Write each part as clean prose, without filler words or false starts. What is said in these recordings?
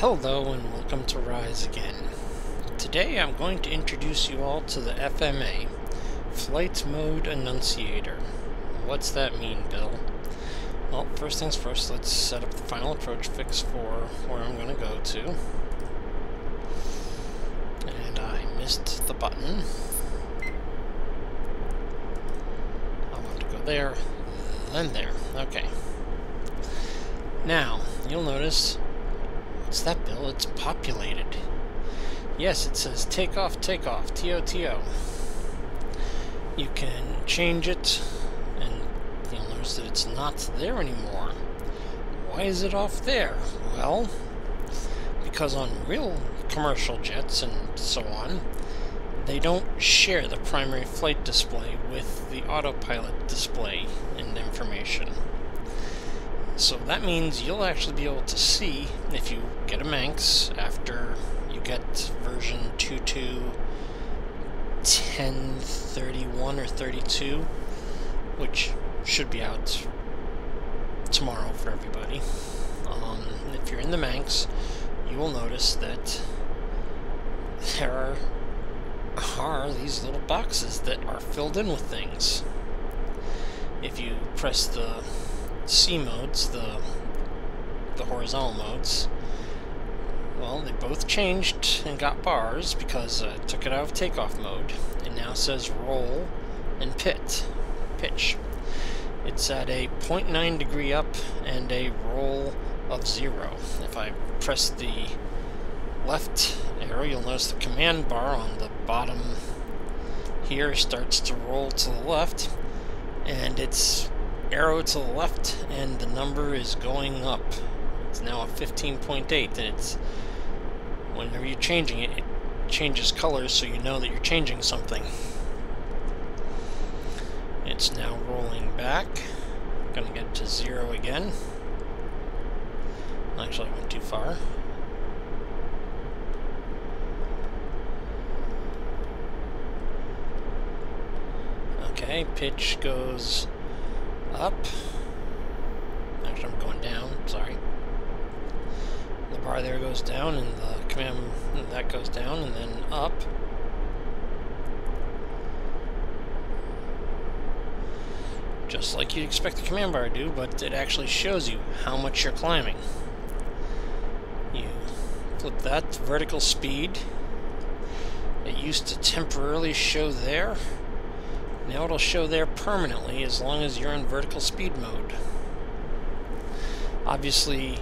Hello and welcome to Rise again. Today I'm going to introduce you all to the FMA, Flight Mode Annunciator. What's that mean, Bill? Well, first things first, let's set up the final approach fix for where I'm going to go to. And I missed the button. I want to go there, then there. Okay. Now, you'll notice, what's that, Bill? It's populated. Yes, it says takeoff, takeoff, TOTO. You can change it, and you'll notice that it's not there anymore. Why is it off there? Well, because on real commercial jets and so on, they don't share the primary flight display with the autopilot display and information. So that means you'll actually be able to see, if you get a Manx after you get version 2.2.10.31 or 32, which should be out tomorrow for everybody. If you're in the Manx, you will notice that there are these little boxes that are filled in with things. If you press the C modes, the horizontal modes, well, they both changed and got bars because I took it out of takeoff mode. It now says roll and pitch. It's at a 0.9 degree up and a roll of 0. If I press the left arrow, you'll notice the command bar on the bottom here starts to roll to the left, and it's arrow to the left, and the number is going up. It's now a 15.8, and it's, whenever you're changing it, it changes colors so you know that you're changing something. It's now rolling back. Gonna get to 0 again. Actually, I went too far. Okay, pitch goes up. Actually, I'm going down, sorry. The bar there goes down, and the command, that goes down, and then up. Just like you'd expect the command bar to do, but it actually shows you how much you're climbing. You flip that to vertical speed. It used to temporarily show there. Now it'll show there permanently as long as you're in vertical speed mode. Obviously,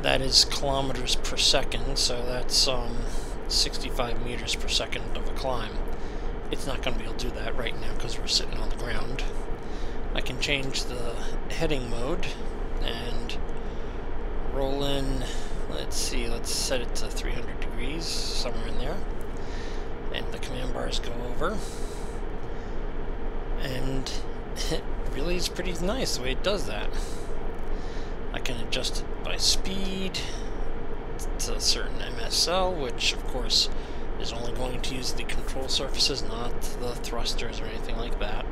that is kilometers per second, so that's 65 meters per second of a climb. It's not going to be able to do that right now because we're sitting on the ground. I can change the heading mode and roll in, let's see, let's set it to 300 degrees, somewhere in there. And the command bars go over. And it really is pretty nice the way it does that. I can adjust it by speed to a certain MSL, which of course is only going to use the control surfaces, not the thrusters or anything like that.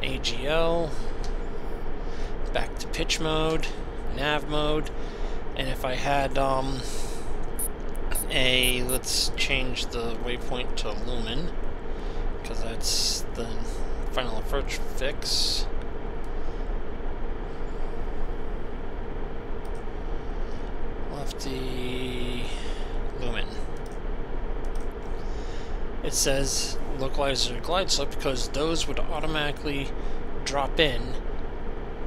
AGL, back to pitch mode, nav mode, and if I had let's change the waypoint to lumen, because that's the final approach fix. Lefty lumen. It says localizer glide slope because those would automatically drop in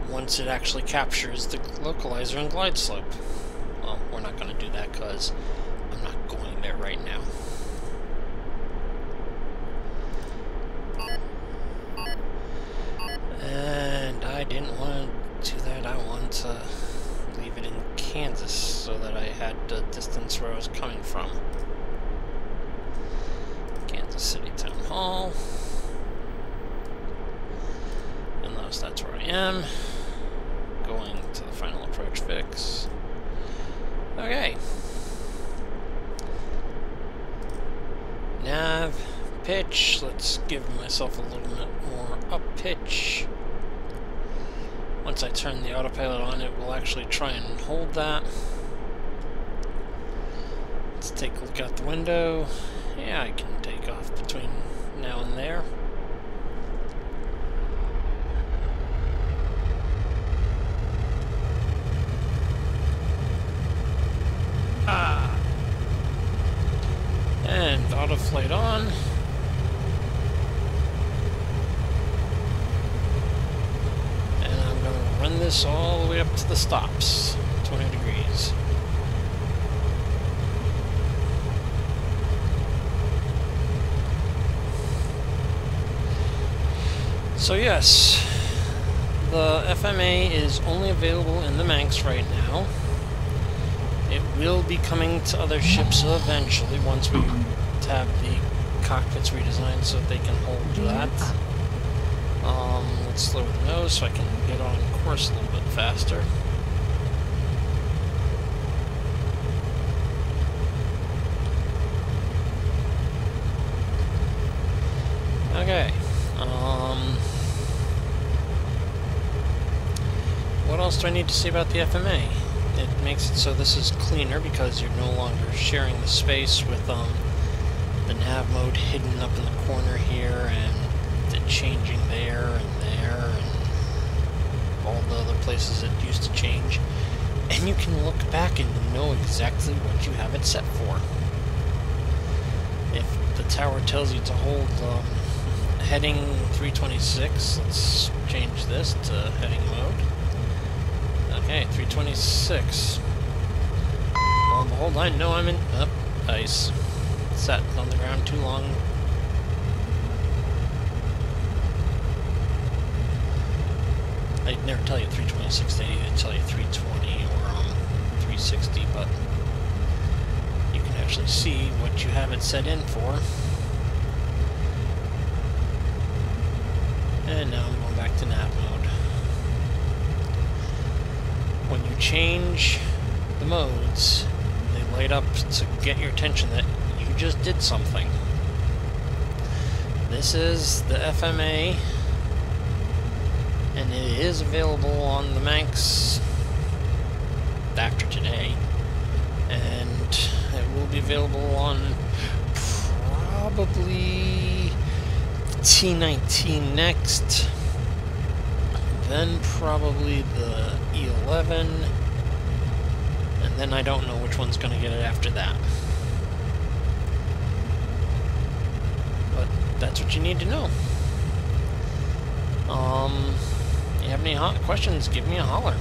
once it actually captures the localizer and glide slope. Well, we're not going to do that because I'm not going there right now. And I didn't want to do that. I wanted to leave it in Kansas so that I had the distance where I was coming from. Kansas City Town Hall. You'll notice that's where I am. Going to the final approach fix. Okay. Nav, pitch. Let's give myself a little bit more up pitch. Once I turn the autopilot on, it will actually try and hold that. take a look out the window. Yeah, I can take off between now and there. And autoflight on. And I'm going to run this all the way up to the stops, 20 degrees. So yes, the FMA is only available in the Manx right now. It will be coming to other ships eventually once we have the cockpits redesigned so that they can hold that. Let's lower the nose so I can get on course a little bit faster. Okay. What else do I need to say about the FMA? It makes it so this is cleaner because you're no longer sharing the space with the nav mode hidden up in the corner here and the changing there and all the other places it used to change. And you can look back and know exactly what you have it set for. If the tower tells you to hold heading 326, let's change this to heading mode. Okay, 326. Lo and behold, I know I'm in ice. Sat on the ground too long. I'd never tell you 326, they'd either tell you 320 or 360, but you can actually see what you have it set in for. And now I'm going back to nav mode. When you change the modes, they light up to get your attention that you just did something. This is the FMA, and it is available on the Manx after today, and it will be available on probably T19 next, then probably the E11, and then I don't know which one's going to get it after that. But that's what you need to know. You have any questions, give me a holler.